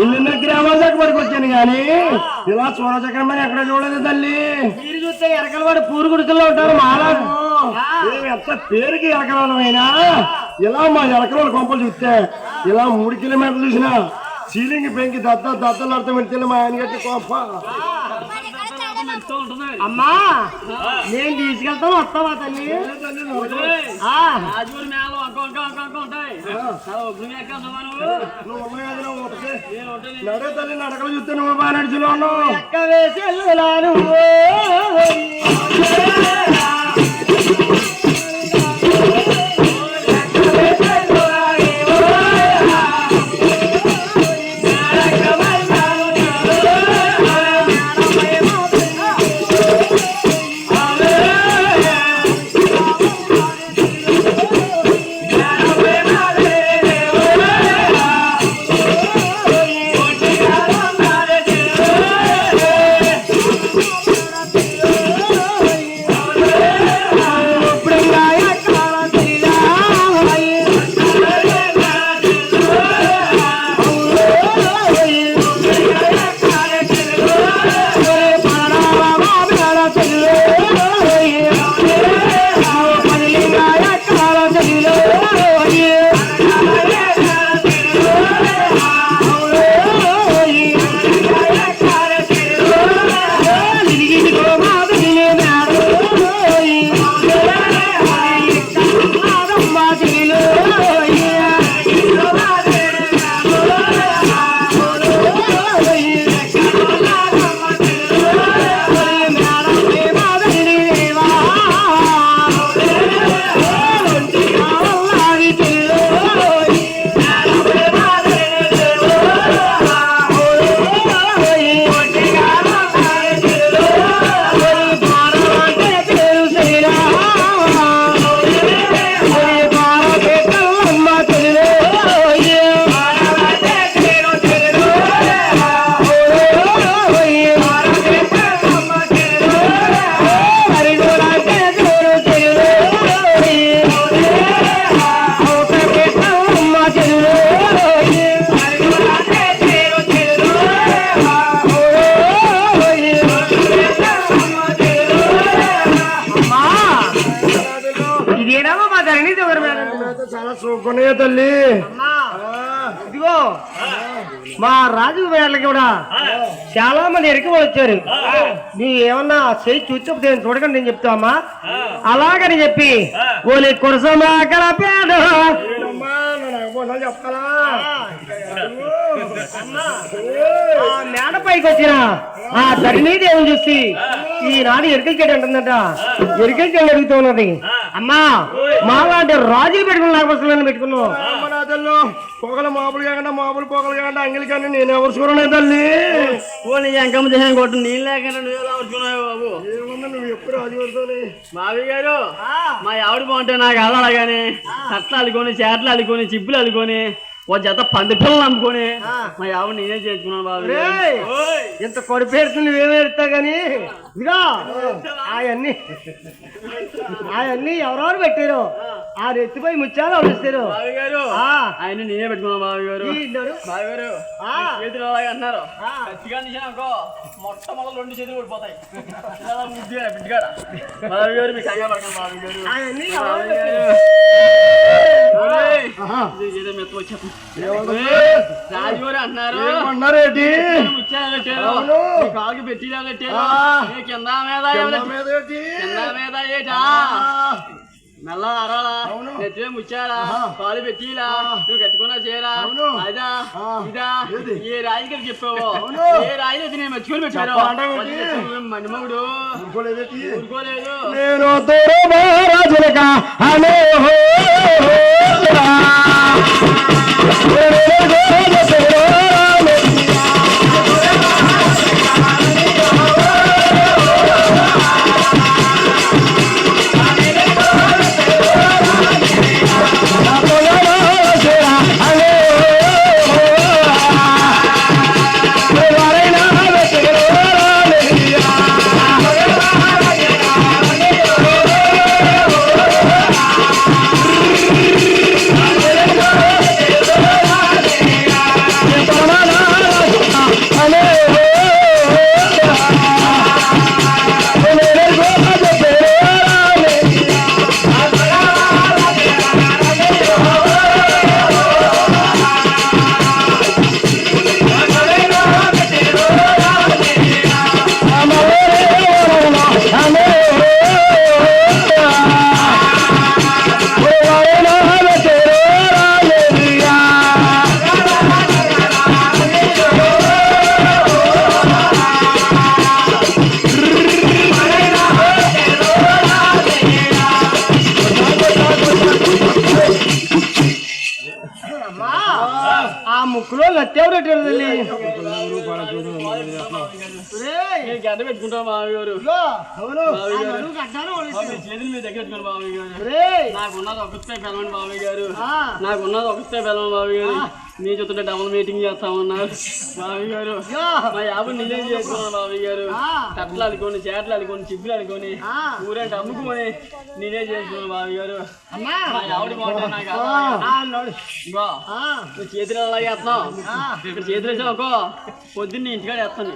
ఇల్లు గ్రామాల దగ్గర వరకు వచ్చాను గాని ఇలా చూడచక్రమని ఎక్కడ చూడలేదు తల్లి. మీరు చూస్తే ఎరకల వాడు పూరు గుడికల్లో ఉంటారు మాలాడు. ఎంత పేరుకి ఎరకలమైనా ఇలా మా ఎరకల కొంపలు చూస్తే ఇలా 3 కిలోమీటర్లు చూసినా సీలింగ్ పెంకి దద్దలు అర్థం పెడితే మా ఆయన గట్టి కొంప. అమ్మా నేను తీసుకెళ్తాను, వస్తావా తల్లి? నడే తల్లి నడకలు చూస్తే నువ్వు బాగా నడిచిలో ఉన్నావు. ఎక్క వేసి వెళ్ళాను చాలా చూకునే తల్లి. ఇదిగో మా రాజు వేళ్ళకి కూడా చాలా మంది ఎరికి వచ్చారు. నీ ఏమన్నా చేయి చూస్తే చూడకండి నేను చెప్తామా అలాగని చెప్పి ఓలి కురసమా కలపేడు చెప్పాలా మేడపైకి వచ్చిన ఆ ధరణీదేవుని చూసి ఈనాడు ఎరికల చెడు అంటుందట. ఎరికల చెడు అడుగుతున్నది. అమ్మా మాలాంటి రాజులు పెట్టుకుని లేకపోతే పెట్టుకున్నావు. పొగలు మాపులు కాకుండా మాపులు పొగలు కాకుండా అంగిలి కానీ నేను ఎవరు చూడనే తల్లి. నీ ఎంకమ్మ దేహం కొట్టు నీళ్ళు లేకుండా నువ్వు ఎలా వర్చుకున్నావు బాబు? ఏమన్నా నువ్వు ఎప్పుడు రాజు పడుతుంది మావి గారు. మా ఆవిడ బాగుంటే నాకు అల్లగానే కట్లు అల్లుకొని చేటలు అల్లుకొని చిప్పులు అల్లుకొని ఓ జత 10 పిల్లలు అమ్ముకొని మా ఆవిడ నేనే చేసుకున్నాను బాబు. ఇంత కొడిపేరుతు నువ్వేమేరుతా గాని ఇదిగా అవన్నీ ఎవరెవరు పెట్టారు ఆ రెత్తిపోయి ముచ్చారు అడుస్తారు బావి గారు. ఆయన నేనే పెట్టుకున్నాను బావి గారు. బావి గారు చేతులు అలాగే అన్నారు. ఖచ్చితంగా నిజానుకో మొట్టమొదటి 2 చేతులు పడిపోతాయి. బిడ్డగాడ బావి గారు మీకు కంగా పడకండి బావి గారు. ఏదో మెత్త వచ్చాను రాజుగారు అంటున్నారు. కాలుకి పెట్టి కింద మీద ఏటా మెల్ల అరాలా నెత్తిలో ముచ్చారా కాలు పెట్టిలా నువ్వు కట్టుకున్నా చేయరా అదా ఇదా ఏ రాజుగారు చెప్పావు ఏ రాజు అయితే నేను మర్చిపోయి పెట్టారు మణిమగుడు ఊరుకోలేదు. Hey! గడ్డ పెట్టుకుంటాం మామయ్య గారు. చేతులు మీ దగ్గర పెట్టుకోండి మామయ్య గారు. నాకున్నది ఒకటే పిల్లమండి మామయ్య గారు. నాకున్నది ఒకటే పిల్లమండి మామయ్య గారు. నీ చూస్తుంటే డబుల్ మీటింగ్ చేస్తామన్నారు మామయ్య గారు. మా యాభై నిజం చేసుకున్నాను మామయ్య గారు. కట్టలు అడుకొని, చేటలు అడుకొని, చిప్పులు అడుకొని, ఊరంటే అమ్ముకొని నేనే చేసుకున్నాను మామయ్య గారు. మా ఆవిడ బాగుంటుంది నాకు. నువ్వు చేతులు అలాగే వేస్తున్నావు. ఇక్కడ చేతులు వేసావు అనుకో, పొద్దున్న ఇంటికాడ వేస్తాను.